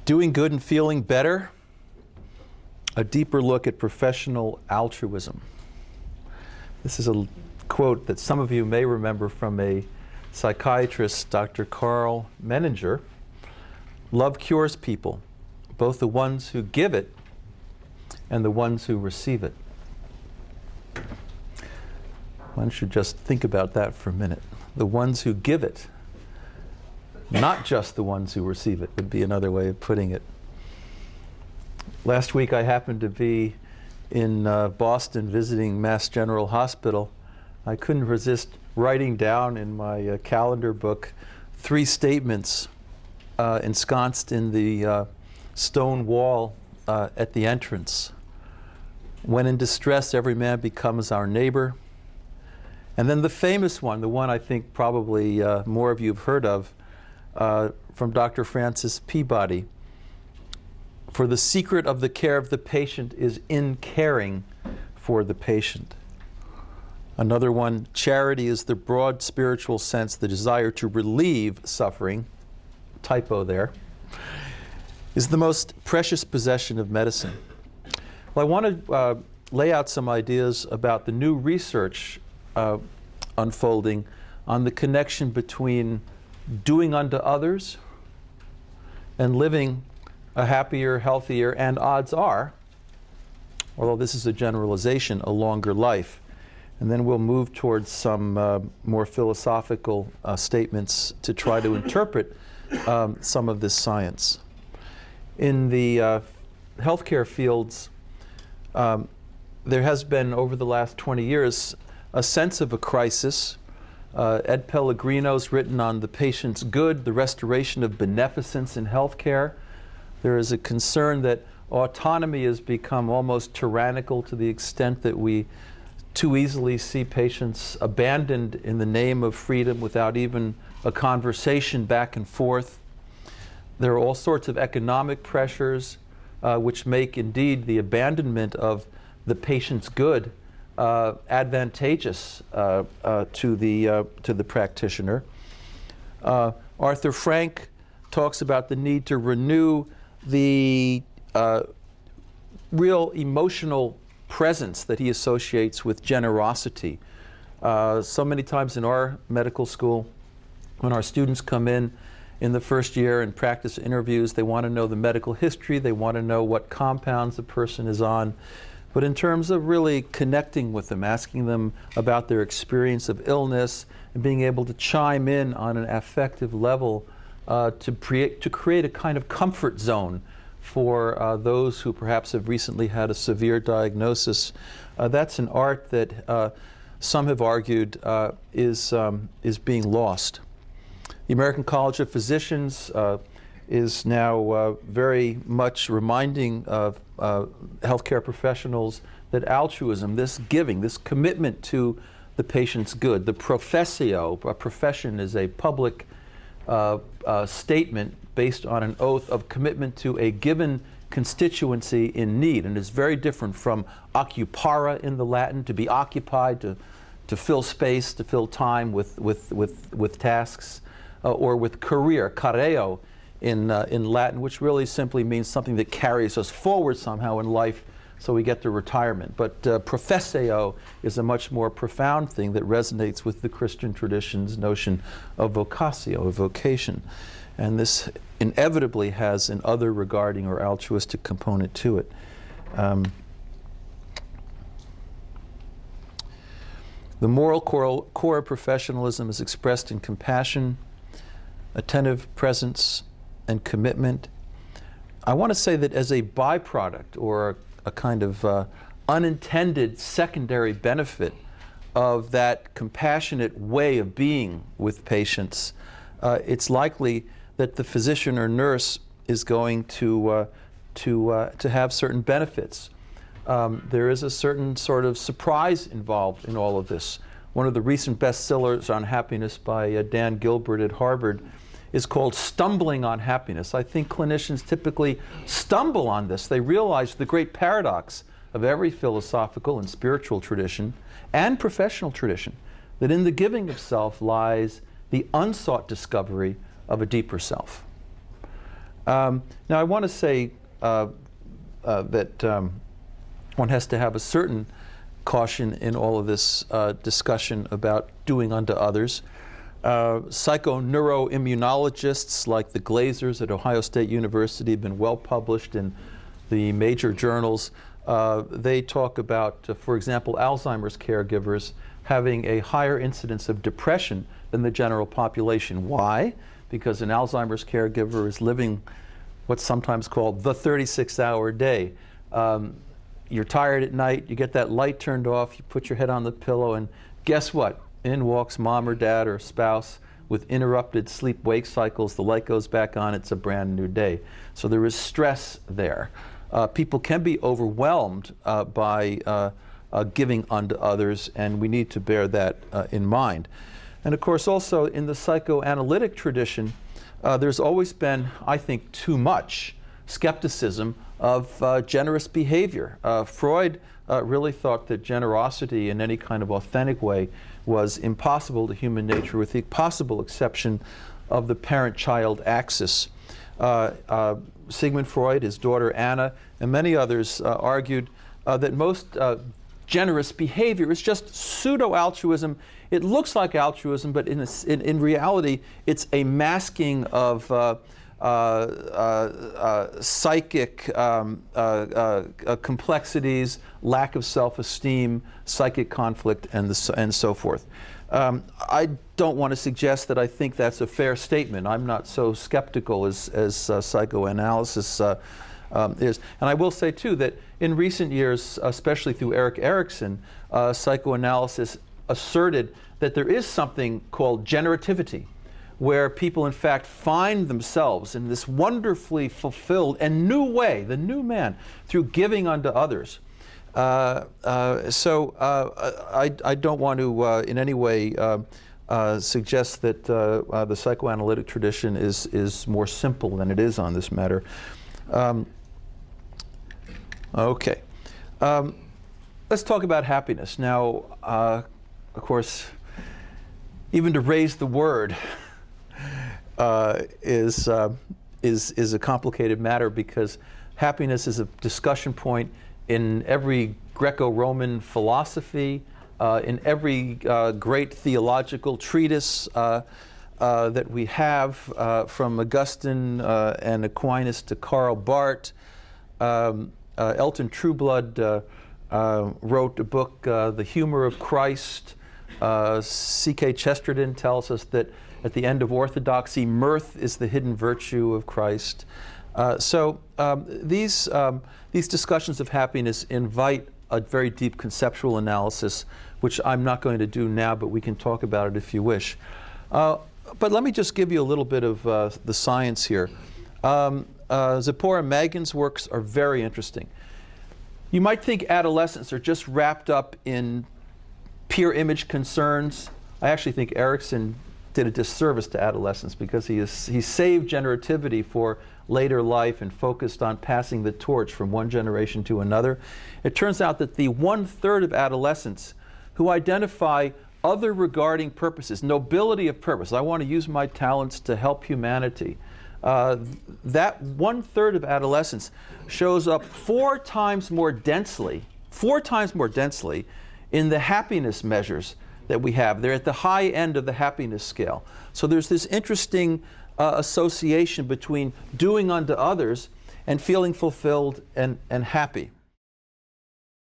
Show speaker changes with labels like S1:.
S1: Doing good and feeling better, a deeper look at professional altruism. This is a quote that some of you may remember from a psychiatrist, Dr. Carl Menninger. Love cures people, both the ones who give it and the ones who receive it. One should just think about that for a minute. The ones who give it, not just the ones who receive it, would be another way of putting it. Last week I happened to be in Boston visiting Mass General Hospital. I couldn't resist writing down in my calendar book 3 statements ensconced in the stone wall at the entrance. When in distress, every man becomes our neighbor. And then the famous one, the one I think probably more of you have heard of, from Dr. Francis Peabody. For the secret of the care of the patient is in caring for the patient. Another one, charity is the broad spiritual sense, the desire to relieve suffering, typo there, is the most precious possession of medicine. Well, I want to lay out some ideas about the new research unfolding on the connection between doing unto others and living a happier, healthier, and odds are, although this is a generalization, a longer life. And then we'll move towards some more philosophical statements to try to interpret some of this science. In the healthcare fields, there has been, over the last 20 years, a sense of a crisis. Ed Pellegrino's written on the patient's good, the restoration of beneficence in healthcare. There is a concern that autonomy has become almost tyrannical to the extent that we too easily see patients abandoned in the name of freedom without even a conversation back and forth. There are all sorts of economic pressures which make indeed the abandonment of the patient's good advantageous to the practitioner. Arthur Frank talks about the need to renew the real emotional presence that he associates with generosity. So many times in our medical school, when our students come in the first year and practice interviews, they want to know the medical history, they want to know what compounds the person is on. But in terms of really connecting with them, asking them about their experience of illness, and being able to chime in on an affective level to create a kind of comfort zone for those who perhaps have recently had a severe diagnosis, that's an art that some have argued is being lost. The American College of Physicians is now very much reminding of healthcare professionals that altruism, this giving, this commitment to the patient's good, the professio, a profession is a public statement based on an oath of commitment to a given constituency in need, and is very different from occupare in the Latin, to be occupied, to fill space, to fill time with tasks, or with career, careo in Latin, which really simply means something that carries us forward somehow in life so we get to retirement. But professio is a much more profound thing that resonates with the Christian tradition's notion of vocatio, of vocation. And this inevitably has an other regarding or altruistic component to it. The moral core of professionalism is expressed in compassion, attentive presence, and commitment. I want to say that as a byproduct or a kind of unintended secondary benefit of that compassionate way of being with patients, it's likely that the physician or nurse is going to have certain benefits. There is a certain sort of surprise involved in all of this. One of the recent bestsellers on happiness by Dan Gilbert at Harvard is called Stumbling on Happiness. I think clinicians typically stumble on this. They realize the great paradox of every philosophical and spiritual tradition and professional tradition, that in the giving of self lies the unsought discovery of a deeper self. Now, I want to say that one has to have a certain caution in all of this discussion about doing unto others. Psychoneuroimmunologists like the Glazers at Ohio State University have been well published in the major journals. They talk about, for example, Alzheimer's caregivers having a higher incidence of depression than the general population. Why? Because an Alzheimer's caregiver is living what's sometimes called the 36-hour day. You're tired at night, you get that light turned off, you put your head on the pillow, and guess what? In walks mom or dad or spouse with interrupted sleep-wake cycles. The light goes back on, it's a brand new day. So there is stress there. People can be overwhelmed by giving unto others, and we need to bear that in mind. And of course, also in the psychoanalytic tradition, there's always been, I think, too much skepticism of generous behavior. Freud really thought that generosity in any kind of authentic way was impossible to human nature, with the possible exception of the parent-child axis. Sigmund Freud, his daughter Anna, and many others argued that most generous behavior is just pseudo-altruism. It looks like altruism, but in reality, it's a masking of psychic complexities, lack of self-esteem, psychic conflict, and so forth. I don't want to suggest that I think that's a fair statement. I'm not so skeptical as psychoanalysis is. And I will say, too, that in recent years, especially through Erik Erikson, psychoanalysis asserted that there is something called generativity, where people, in fact, find themselves in this wonderfully fulfilled and new way, the new man, through giving unto others. I don't want to in any way suggest that the psychoanalytic tradition is more simple than it is on this matter. Okay. Let's talk about happiness. Now, of course, even to raise the word is a complicated matter, because happiness is a discussion point in every Greco-Roman philosophy, in every great theological treatise that we have, from Augustine and Aquinas to Karl Barth. Elton Trueblood wrote a book, The Humor of Christ. C.K. Chesterton tells us that at the end of orthodoxy, mirth is the hidden virtue of Christ. These discussions of happiness invite a very deep conceptual analysis, which I'm not going to do now, but we can talk about it if you wish. But let me just give you a little bit of the science here. Zipporah Magin's works are very interesting. You might think adolescents are just wrapped up in peer image concerns. I actually think Erikson did a disservice to adolescence, because he saved generativity for later life and focused on passing the torch from one generation to another. It turns out that the 1/3 of adolescents who identify other regarding purposes, nobility of purpose, I want to use my talents to help humanity, that 1/3 of adolescents shows up 4 times more densely in the happiness measures that we have. They're at the high end of the happiness scale. So there's this interesting association between doing unto others and feeling fulfilled and happy.